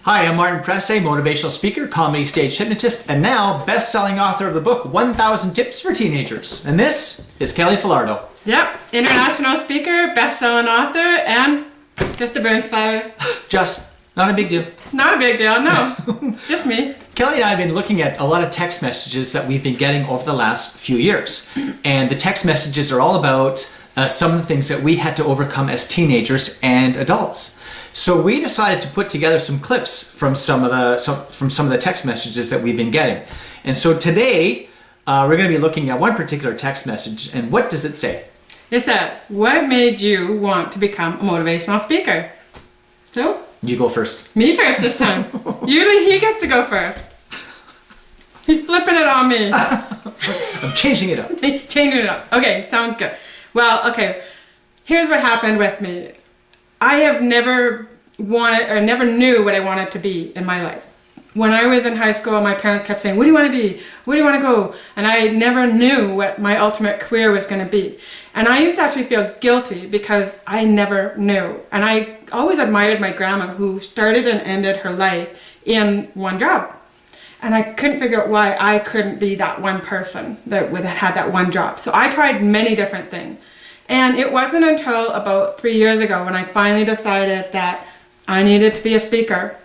Hi, I'm Martin Presse, motivational speaker, comedy stage hypnotist, and now best-selling author of the book 1,000 Tips for Teenagers. And this is Kelly Falardeau. Yep, international speaker, best-selling author, and just a burns fire. Just, not a big deal. Not a big deal, no. Just me. Kelly and I have been looking at a lot of text messages that we've been getting over the last few years. And the text messages are all about some of the things that we had to overcome as teenagers and adults. So we decided to put together some clips from some of the text messages that we've been getting. And so today we're going to be looking at one particular text message. And what does it say? It says, what made you want to become a motivational speaker? So? You go first. Me first this time. Usually he gets to go first. He's flipping it on me. I'm changing it up. Changing it up. Okay, sounds good. Well, okay. Here's what happened with me. I have never never knew what I wanted to be in my life. When I was in high school, my parents kept saying, what do you want to be? Where do you want to go? And I never knew what my ultimate career was going to be. And I used to actually feel guilty because I never knew. And I always admired my grandma who started and ended her life in one job. And I couldn't figure out why I couldn't be that one person that had that one job. So I tried many different things. And it wasn't until about 3 years ago when I finally decided that I needed to be a speaker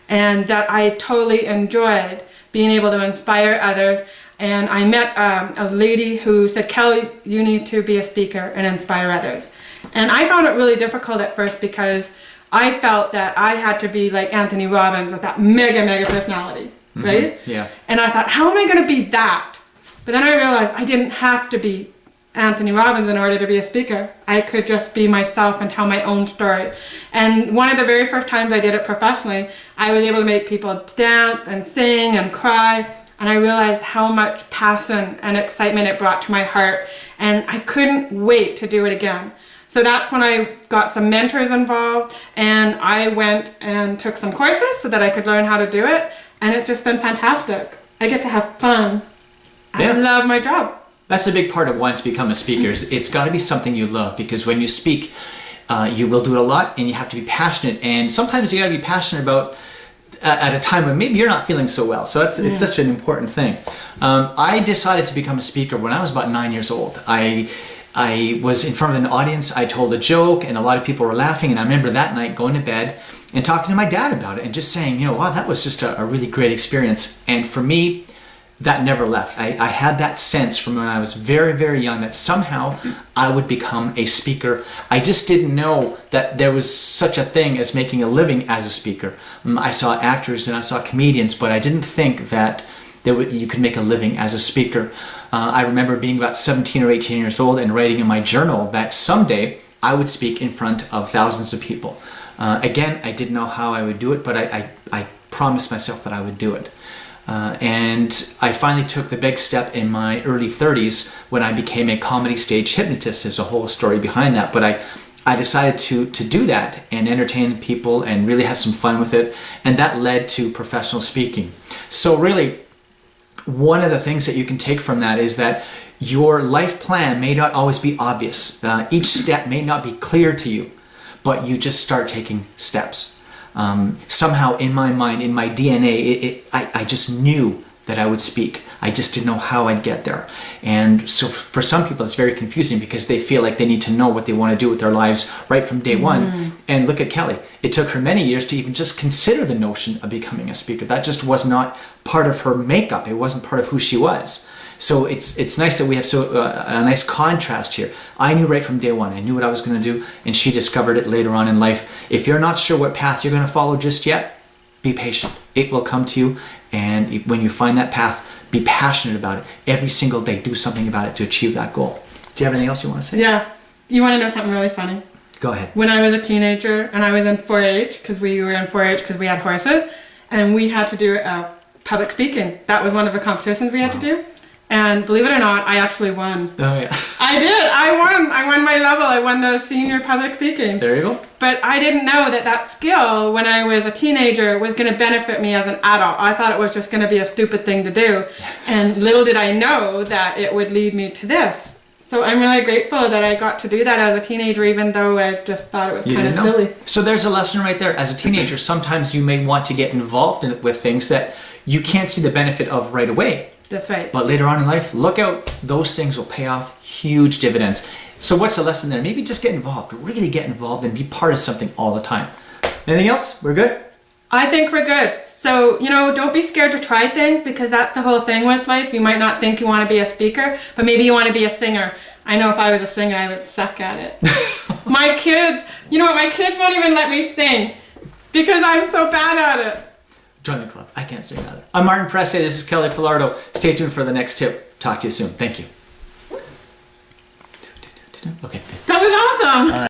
and that I totally enjoyed being able to inspire others. And I met a lady who said, Kelly, you need to be a speaker and inspire others. And I found it really difficult at first because I felt that I had to be like Anthony Robbins with that mega personality, right? Yeah. And I thought, how am I going to be that? But then I realized I didn't have to be Anthony Robbins in order to be a speaker. I could just be myself and tell my own story. And one of the very first times I did it professionally, I was able to make people dance and sing and cry. And I realized how much passion and excitement it brought to my heart. And I couldn't wait to do it again. So that's when I got some mentors involved and I went and took some courses so that I could learn how to do it. And it's just been fantastic. I get to have fun. I love my job. That's a big part of wanting to become a speaker. It's got to be something you love, because when you speak, you will do it a lot and you have to be passionate. And sometimes you got to be passionate about at a time when maybe you're not feeling so well. So it's such an important thing. I decided to become a speaker when I was about 9 years old. I was in front of an audience. I told a joke and a lot of people were laughing. And I remember that night going to bed and talking to my dad about it and just saying, wow, that was just a really great experience. And for me, that never left. I had that sense from when I was very young that somehow I would become a speaker. I just didn't know that there was such a thing as making a living as a speaker. I saw actors and I saw comedians, but I didn't think that you could make a living as a speaker. I remember being about 17 or 18 years old and writing in my journal that someday I would speak in front of thousands of people. Again, I didn't know how I would do it, but I promised myself that I would do it. And I finally took the big step in my early 30s when I became a comedy stage hypnotist. There's a whole story behind that, but I decided to do that and entertain people and really have some fun with it, and that led to professional speaking. So really, one of the things that you can take from that is that your life plan may not always be obvious. Each step may not be clear to you, but you just start taking steps. Somehow in my mind, in my DNA, I just knew that I would speak. I just didn't know how I'd get there. And so for some people it's very confusing because they feel like they need to know what they want to do with their lives right from day one. And look at Kelly. It took her many years to even just consider the notion of becoming a speaker. That just was not part of her makeup. It wasn't part of who she was. So it's nice that we have a nice contrast here. I knew right from day one. I knew what I was going to do, and she discovered it later on in life. If you're not sure what path you're going to follow just yet, be patient. It will come to you, and when you find that path, be passionate about it. Every single day, do something about it to achieve that goal. Do you have anything else you want to say? Yeah. You want to know something really funny? Go ahead. When I was a teenager and I was in 4-H, because we were in 4-H because we had horses, and we had to do public speaking. That was one of the competitions we had to do. And believe it or not, I actually won. Oh yeah. I did. I won my level. I won the senior public speaking. There you go. But I didn't know that skill when I was a teenager was going to benefit me as an adult. I thought it was just going to be a stupid thing to do. And little did I know that it would lead me to this. So I'm really grateful that I got to do that as a teenager, even though I just thought it was You kind of didn't know. silly. So there's a lesson right there. As a teenager, sometimes you may want to get involved with things that you can't see the benefit of right away. That's right. But later on in life, look out. Those things will pay off huge dividends. So what's the lesson there? Maybe just get involved. Really get involved and be part of something all the time. Anything else? We're good? I think we're good. So, don't be scared to try things, because that's the whole thing with life. You might not think you want to be a speaker, but maybe you want to be a singer. I know if I was a singer, I would suck at it. My kids, my kids won't even let me sing because I'm so bad at it. Join the club. I can't sing either. I'm Martin Presse. This is Kelly Falardeau. Stay tuned for the next tip. Talk to you soon. Thank you. Okay. That was awesome.